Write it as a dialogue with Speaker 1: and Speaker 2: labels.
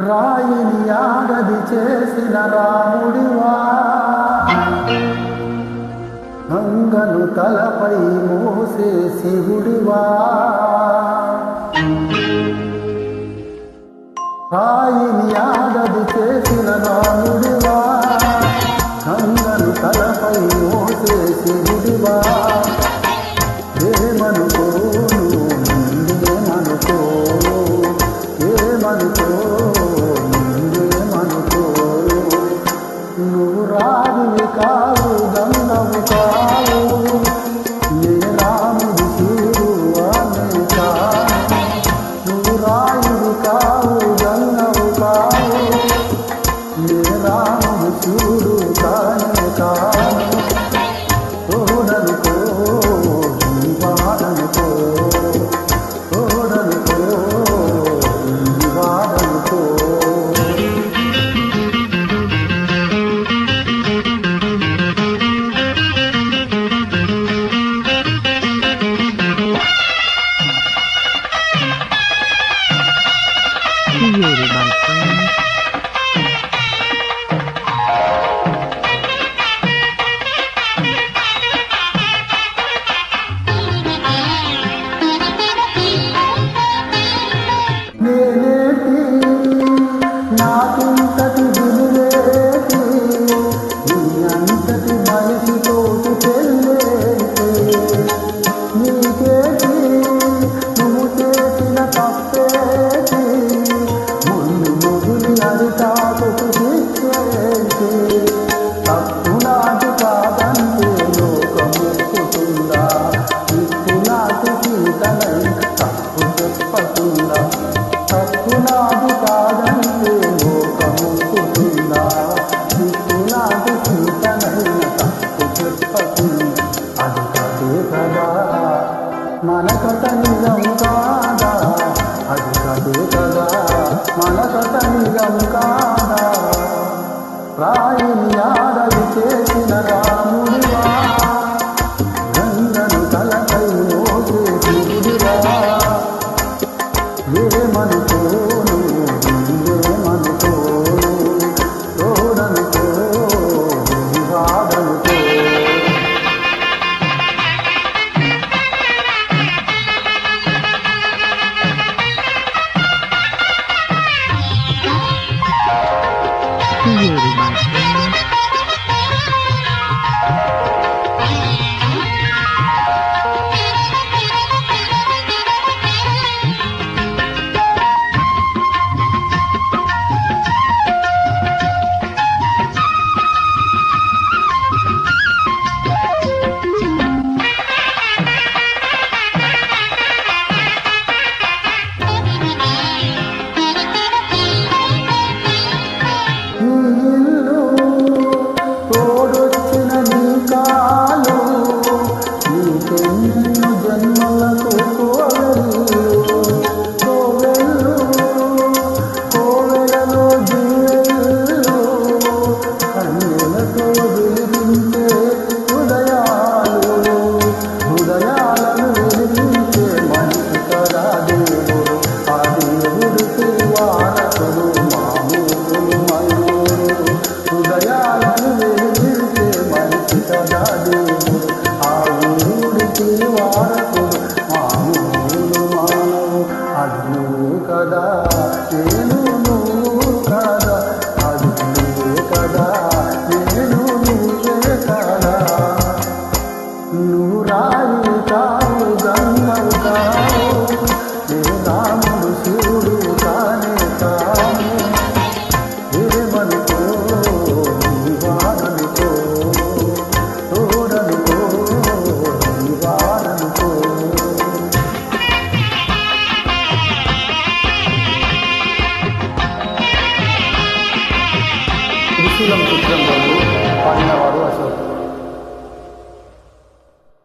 Speaker 1: రాయిని ఆగది చేసిన రాముడివా, గంగను తలపై మోసే శివుడివా. రాయిని ఆగది చేసిన రాముడివా, గంగను తలపై మోసే శివుడివా. ఏమనుకోను నిన్నేమనుకో, ఏమనుకో నిన్నేమనుకో. నువ్వు రాజువి కావు, గంగవు కావు, నే రాముడి శివుడు అనే కాను. నువ్వు రాయువి కావు, గంగవు కావు, నే రాముడి శివుడు కానే కాను. తోడనుకో నీ వాడనుకో, తోడనుకో నీ వాడనుకో.
Speaker 2: Created by friends.
Speaker 1: నేనేటి నాకింతటి విలువేటి, నీ అంతటి మనిషితోటి పెళ్ళేటి. నీకేటి నువ్వు చేసిన తప్పేటి, ముందు మొగులి అరిటాకుకు శిక్షేటి. తప్పు నాటి కాదంటే లోకముక్కుతుందా, ఇప్పు నాటి సీతనై తప్పు చెప్పకుండా. తప్పు నాటి కాదంటే లోకముక్కుతుందా, ఇప్పు నాటి సీతనైన తప్పు చెప్పకుండా. అది కదే కదా మన కథ నిజం కాదా, అది కదే కదా మన కథ నిజం కాదా. రాయిని ఆడది చేసిన రాముడివా, గంగను తలపై మోసే శివుడివా. ఏమనుకోను నిన్నేమనుకోను, తోడనుకో నీ వాడనుకో.
Speaker 2: Created by friends.
Speaker 1: ఈ ఇల్లు తోడొచ్చిన నీ కాలు, నీకెన్నెన్నో జన్మలకు కోవెల్లు. కోవెల్లు కోవెలలో జీవెల్లు, కన్నెలతో